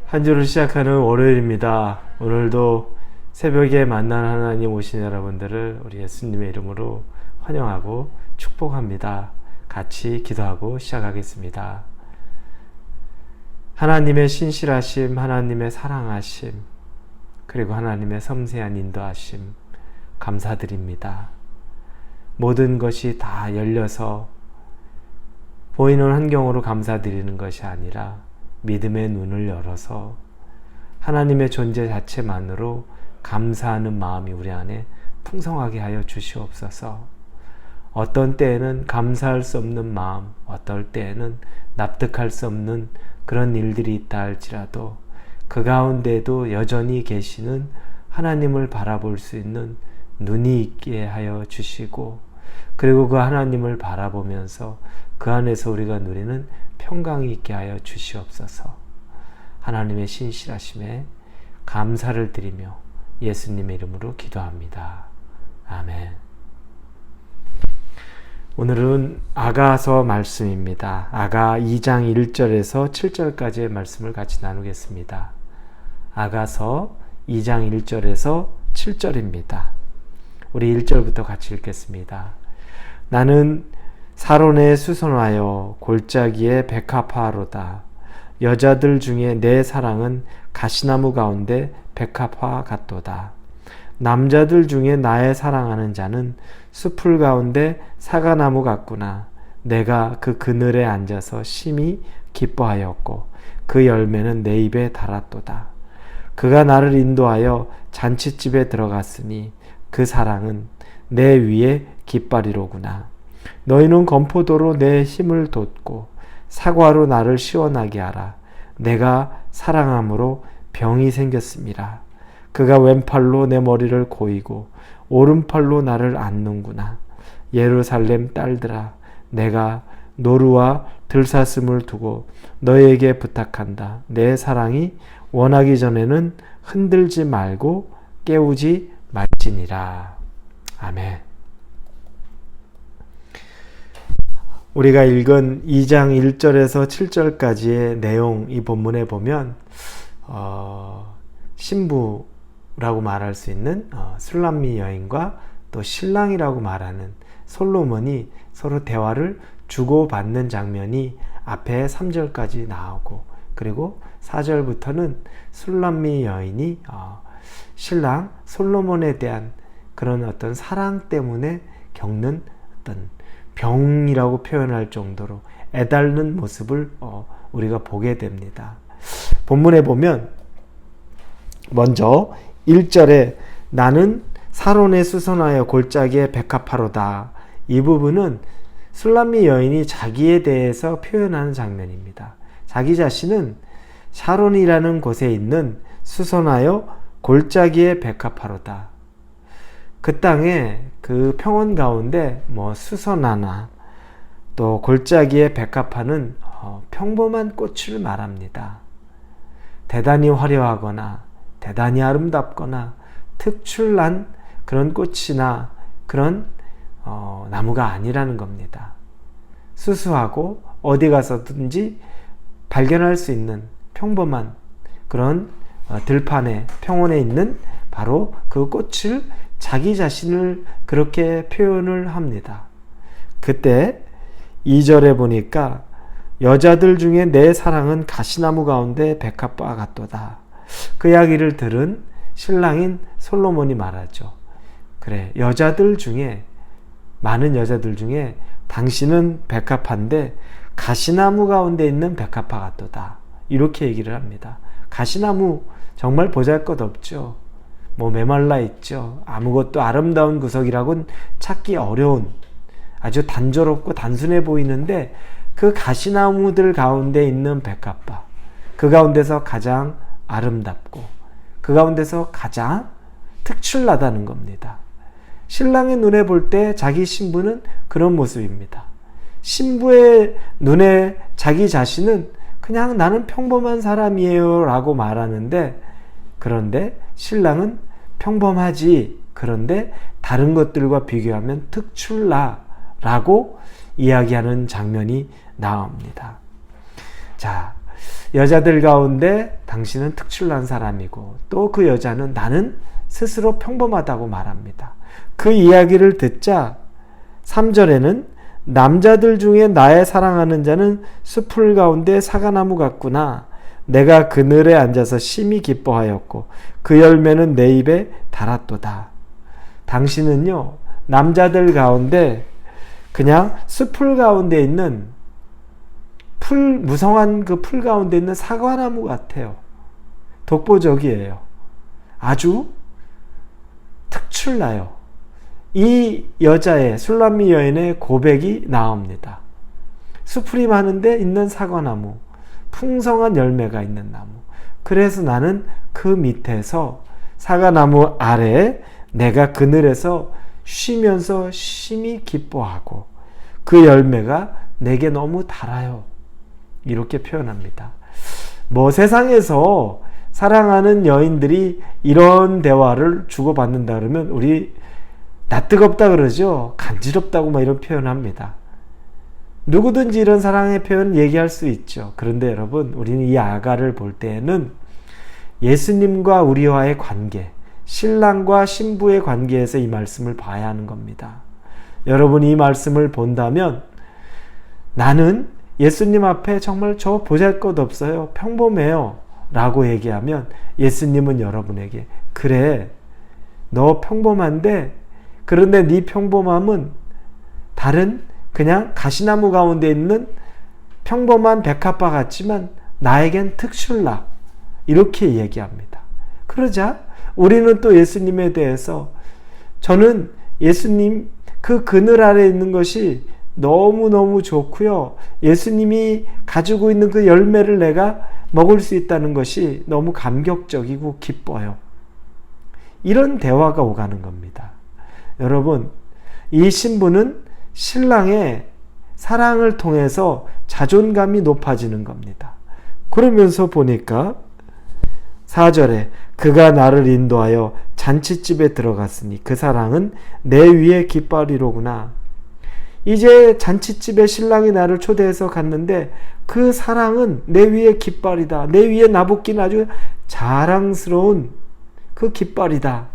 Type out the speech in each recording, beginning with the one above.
한 주를 시작하는 월요일입니다. 오늘도 새벽에 만난 하나님 오신 여러분들을 우리 예수님의 이름으로 환영하고 축복합니다. 같이 기도하고 시작하겠습니다. 하나님의 신실하심, 하나님의 사랑하심, 그리고 하나님의 섬세한 인도하심 감사드립니다. 모든 것이 다 열려서 보이는 환경으로 감사드리는 것이 아니라 믿음의 눈을 열어서 하나님의 존재 자체만으로 감사하는 마음이 우리 안에 풍성하게 하여 주시옵소서. 어떤 때에는 감사할 수 없는 마음, 어떨 때에는 납득할 수 없는 그런 일들이 있다 할지라도 그 가운데도 여전히 계시는 하나님을 바라볼 수 있는 눈이 있게 하여 주시고, 그리고 그 하나님을 바라보면서 그 안에서 우리가 누리는 평강이 있게 하여 주시옵소서. 하나님의 신실하심에 감사를 드리며 예수님의 이름으로 기도합니다. 아멘. 오늘은 아가서 말씀입니다. 아가 2장 1절에서 7절까지의 말씀을 같이 나누겠습니다. 아가서 2장 1절에서 7절입니다. 우리 1절부터 같이 읽겠습니다. 나는 사론에 수선하여 골짜기에 백합화로다. 여자들 중에 내 사랑은 가시나무 가운데 백합화 같도다. 남자들 중에 나의 사랑하는 자는 숲풀 가운데 사과나무 같구나. 내가 그 그늘에 앉아서 심히 기뻐하였고 그 열매는 내 입에 달았도다. 그가 나를 인도하여 잔치집에 들어갔으니 그 사랑은 내 위에 깃발이로구나. 너희는 건포도로 내 힘을 돋고 사과로 나를 시원하게 하라. 내가 사랑함으로 병이 생겼음이라. 그가 왼팔로 내 머리를 고이고 오른팔로 나를 안는구나. 예루살렘 딸들아, 내가 노루와 들사슴을 두고 너희에게 부탁한다. 내 사랑이 원하기 전에는 흔들지 말고 깨우지 말지니라. 아멘. 우리가 읽은 2장 1절에서 7절까지의 내용, 이 본문에 보면 신부라고 말할 수 있는 술람미 여인과 또 신랑이라고 말하는 솔로몬이 서로 대화를 주고받는 장면이 앞에 3절까지 나오고, 그리고 4절부터는 술람미 여인이 신랑 솔로몬에 대한 그런 어떤 사랑 때문에 겪는 어떤 병이라고 표현할 정도로 애달는 모습을 우리가 보게 됩니다. 본문에 보면 먼저 1절에 나는 사론에 수선하여 골짜기에 백합화로다. 이 부분은 술람미 여인이 자기에 대해서 표현하는 장면입니다. 자기 자신은 샤론이라는 곳에 있는 수선하여 골짜기에 백합화로다. 그 땅에 그 평원 가운데 수선화나 또 골짜기의 백합화는 평범한 꽃을 말합니다. 대단히 화려하거나 대단히 아름답거나 특출난 그런 꽃이나 그런 나무가 아니라는 겁니다. 수수하고 어디 가서든지 발견할 수 있는 평범한 그런 들판에, 평원에 있는 바로 그 꽃을 자기 자신을 그렇게 표현을 합니다. 그때 2절에 보니까 여자들 중에 내 사랑은 가시나무 가운데 백합화 같도다. 그 이야기를 들은 신랑인 솔로몬이 말하죠. 그래, 여자들 중에, 많은 여자들 중에 당신은 백합화인데 가시나무 가운데 있는 백합화 같도다. 이렇게 얘기를 합니다. 가시나무 정말 보잘것없죠. 메말라 있죠. 아무것도 아름다운 구석이라고는 찾기 어려운, 아주 단조롭고 단순해 보이는데 그 가시나무들 가운데 있는 백합화, 그 가운데서 가장 아름답고 그 가운데서 가장 특출나다는 겁니다. 신랑의 눈에 볼 때 자기 신부는 그런 모습입니다. 신부의 눈에 자기 자신은 그냥 나는 평범한 사람이에요 라고 말하는데, 그런데 신랑은 평범하지, 그런데 다른 것들과 비교하면 특출나라고 이야기하는 장면이 나옵니다. 자, 여자들 가운데 당신은 특출난 사람이고 또 그 여자는 나는 스스로 평범하다고 말합니다. 그 이야기를 듣자 3절에는 남자들 중에 나의 사랑하는 자는 숲풀 가운데 사과나무 같구나. 내가 그늘에 앉아서 심히 기뻐하였고 그 열매는 내 입에 달았도다. 당신은요, 남자들 가운데 그냥 숲풀 가운데 있는 무성한 그 풀 가운데 있는 사과나무 같아요. 독보적이에요. 아주 특출나요. 이 여자의, 술람미 여인의 고백이 나옵니다. 수풀이 많은데 있는 사과나무, 풍성한 열매가 있는 나무. 그래서 나는 그 밑에서 사과나무 아래에 내가 그늘에서 쉬면서 심히 기뻐하고 그 열매가 내게 너무 달아요. 이렇게 표현합니다. 세상에서 사랑하는 여인들이 이런 대화를 주고받는다 그러면 우리 낯뜨겁다 그러죠. 간지럽다고 막 이런 표현합니다. 누구든지 이런 사랑의 표현 얘기할 수 있죠. 그런데 여러분, 우리는 이 아가를 볼 때에는 예수님과 우리와의 관계, 신랑과 신부의 관계에서 이 말씀을 봐야 하는 겁니다. 여러분이 이 말씀을 본다면 나는 예수님 앞에 정말 저 보잘것없어요. 평범해요. 라고 얘기하면 예수님은 여러분에게 그래, 너 평범한데 그런데 네 평범함은 다른 그냥 가시나무 가운데 있는 평범한 백합화 같지만 나에겐 특출나. 이렇게 얘기합니다. 그러자 우리는 또 예수님에 대해서 저는 예수님 그 그늘 아래 있는 것이 너무너무 좋고요. 예수님이 가지고 있는 그 열매를 내가 먹을 수 있다는 것이 너무 감격적이고 기뻐요. 이런 대화가 오가는 겁니다. 여러분, 이 신부는 신랑의 사랑을 통해서 자존감이 높아지는 겁니다. 그러면서 보니까 4절에 그가 나를 인도하여 잔치집에 들어갔으니 그 사랑은 내 위에 깃발이로구나. 이제 잔치집에 신랑이 나를 초대해서 갔는데 그 사랑은 내 위에 깃발이다. 내 위에 나붙긴 아주 자랑스러운 그 깃발이다.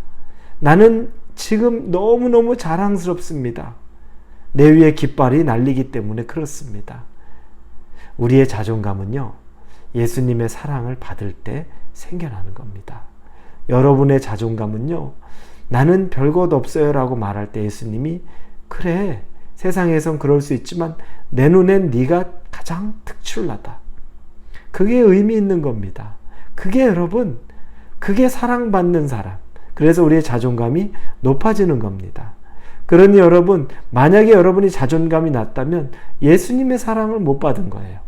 나는 지금 너무너무 자랑스럽습니다. 내 위에 깃발이 날리기 때문에 그렇습니다. 우리의 자존감은요, 예수님의 사랑을 받을 때 생겨나는 겁니다. 여러분의 자존감은요, 나는 별것 없어요 라고 말할 때 예수님이 그래, 세상에선 그럴 수 있지만 내 눈엔 네가 가장 특출나다. 그게 의미 있는 겁니다. 그게 여러분, 그게 사랑받는 사람. 그래서 우리의 자존감이 높아지는 겁니다. 그러니 여러분, 만약에 여러분이 자존감이 낮다면 예수님의 사랑을 못 받은 거예요.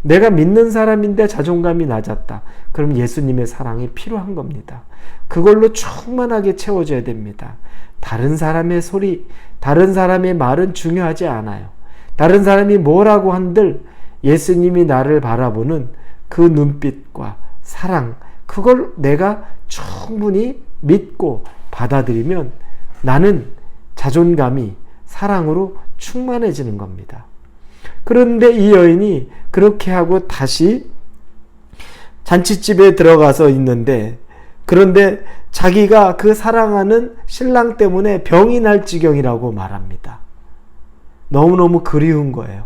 내가 믿는 사람인데 자존감이 낮았다. 그럼 예수님의 사랑이 필요한 겁니다. 그걸로 충만하게 채워져야 됩니다. 다른 사람의 소리, 다른 사람의 말은 중요하지 않아요. 다른 사람이 뭐라고 한들 예수님이 나를 바라보는 그 눈빛과 사랑, 그걸 내가 충분히 믿고 받아들이면 나는 자존감이 사랑으로 충만해지는 겁니다. 그런데 이 여인이 그렇게 하고 다시 잔치집에 들어가서 있는데, 그런데 자기가 그 사랑하는 신랑 때문에 병이 날 지경이라고 말합니다. 너무너무 그리운 거예요.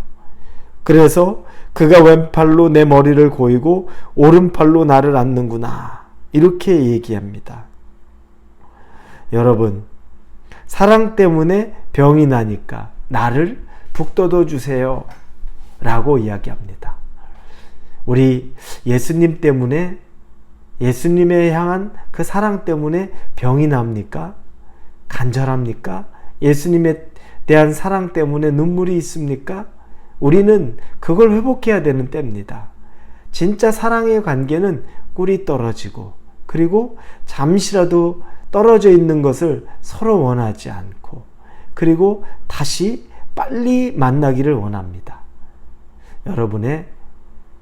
그래서 그가 왼팔로 내 머리를 고이고 오른팔로 나를 안는구나. 이렇게 얘기합니다. 여러분, 사랑 때문에 병이 나니까 나를 북돋워 주세요 라고 이야기합니다. 우리 예수님 때문에, 예수님에 향한 그 사랑 때문에 병이 납니까? 간절합니까? 예수님에 대한 사랑 때문에 눈물이 있습니까? 우리는 그걸 회복해야 되는 때입니다. 진짜 사랑의 관계는 꿀이 떨어지고, 그리고 잠시라도 떨어져 있는 것을 서로 원하지 않고, 그리고 다시 빨리 만나기를 원합니다. 여러분의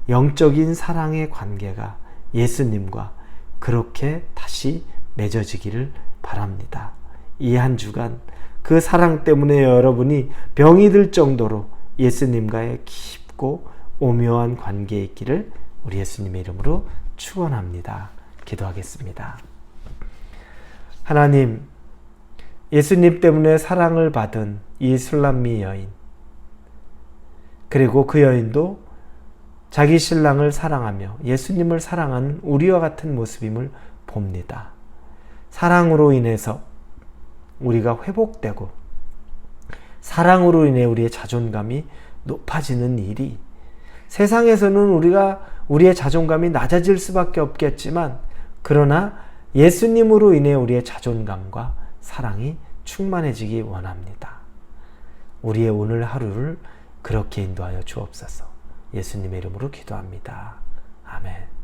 영적인 사랑의 관계가 예수님과 그렇게 다시 맺어지기를 바랍니다. 이 한 주간 그 사랑 때문에 여러분이 병이 들 정도로 예수님과의 깊고 오묘한 관계에 있기를 우리 예수님의 이름으로 축원합니다. 기도하겠습니다. 하나님, 예수님 때문에 사랑을 받은 이 술람미 여인, 그리고 그 여인도 자기 신랑을 사랑하며 예수님을 사랑하는 우리와 같은 모습임을 봅니다. 사랑으로 인해서 우리가 회복되고 사랑으로 인해 우리의 자존감이 높아지는 일이, 세상에서는 우리의 자존감이 낮아질 수밖에 없겠지만, 그러나 예수님으로 인해 우리의 자존감과 사랑이 충만해지기 원합니다. 우리의 오늘 하루를 그렇게 인도하여 주옵소서. 예수님의 이름으로 기도합니다. 아멘.